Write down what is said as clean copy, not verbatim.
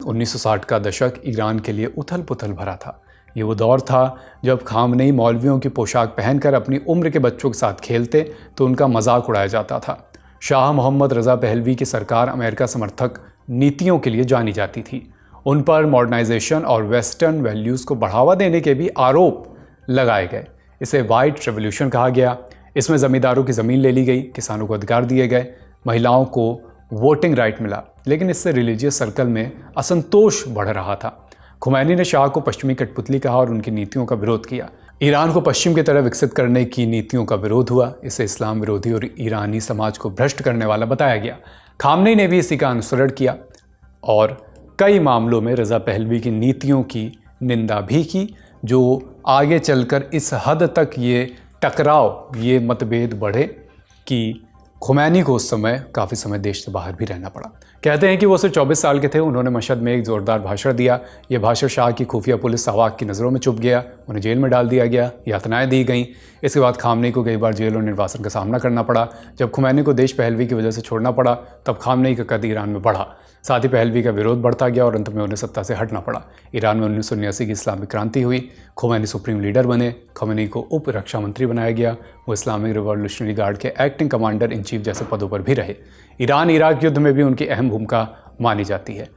1960 का दशक ईरान के लिए उथल पुथल भरा था। ये वो दौर था जब खामनेई मौलवियों की पोशाक पहनकर अपनी उम्र के बच्चों के साथ खेलते तो उनका मजाक उड़ाया जाता था। शाह मोहम्मद रज़ा पहलवी की सरकार अमेरिका समर्थक नीतियों के लिए जानी जाती थी। उन पर मॉडर्नाइजेशन और वेस्टर्न वैल्यूज़ को बढ़ावा देने के भी आरोप लगाए गए। इसे वाइट रेवोल्यूशन कहा गया। इसमें ज़मींदारों की ज़मीन ले ली गई, किसानों को अधिकार दिए गए, महिलाओं को वोटिंग राइट मिला, लेकिन इससे रिलीजियस सर्कल में असंतोष बढ़ रहा था। खुमैनी ने शाह को पश्चिमी कठपुतली कहा और उनकी नीतियों का विरोध किया। ईरान को पश्चिम की तरह विकसित करने की नीतियों का विरोध हुआ। इसे इस्लाम विरोधी और ईरानी समाज को भ्रष्ट करने वाला बताया गया। खामनेई ने भी इसी का अनुसरण किया और कई मामलों में रज़ा पहलवी की नीतियों की निंदा भी की, जो आगे चलकर इस हद तक ये टकराव, ये मतभेद बढ़े कि खुमैनी को उस समय काफ़ी समय देश से बाहर भी रहना पड़ा। कहते हैं कि वो सिर्फ 24 साल के थे। उन्होंने मशहद में एक ज़ोरदार भाषण दिया। ये भाषण शाह की खुफिया पुलिस सवाक की नज़रों में चुभ गया। उन्हें जेल में डाल दिया गया, यातनाएं दी गईं। इसके बाद खामनेई को कई बार जेल और निर्वासन का सामना करना पड़ा। जब खुमैनी को देश पहलवी की वजह से छोड़ना पड़ा, तब खामनेई का कद ईरान में बढ़ा। साथ ही पहलवी का विरोध बढ़ता गया और अंत में उन्हें सत्ता से हटना पड़ा। ईरान में 1979 की इस्लामिक क्रांति हुई। खुमैनी सुप्रीम लीडर बने। खुमैनी को उप रक्षा मंत्री बनाया गया। वो इस्लामिक रिवॉल्यूशनरी गार्ड के एक्टिंग कमांडर इन चीफ जैसे पदों पर भी रहे। ईरान इराक युद्ध में भी उनकी अहम भूमिका मानी जाती है।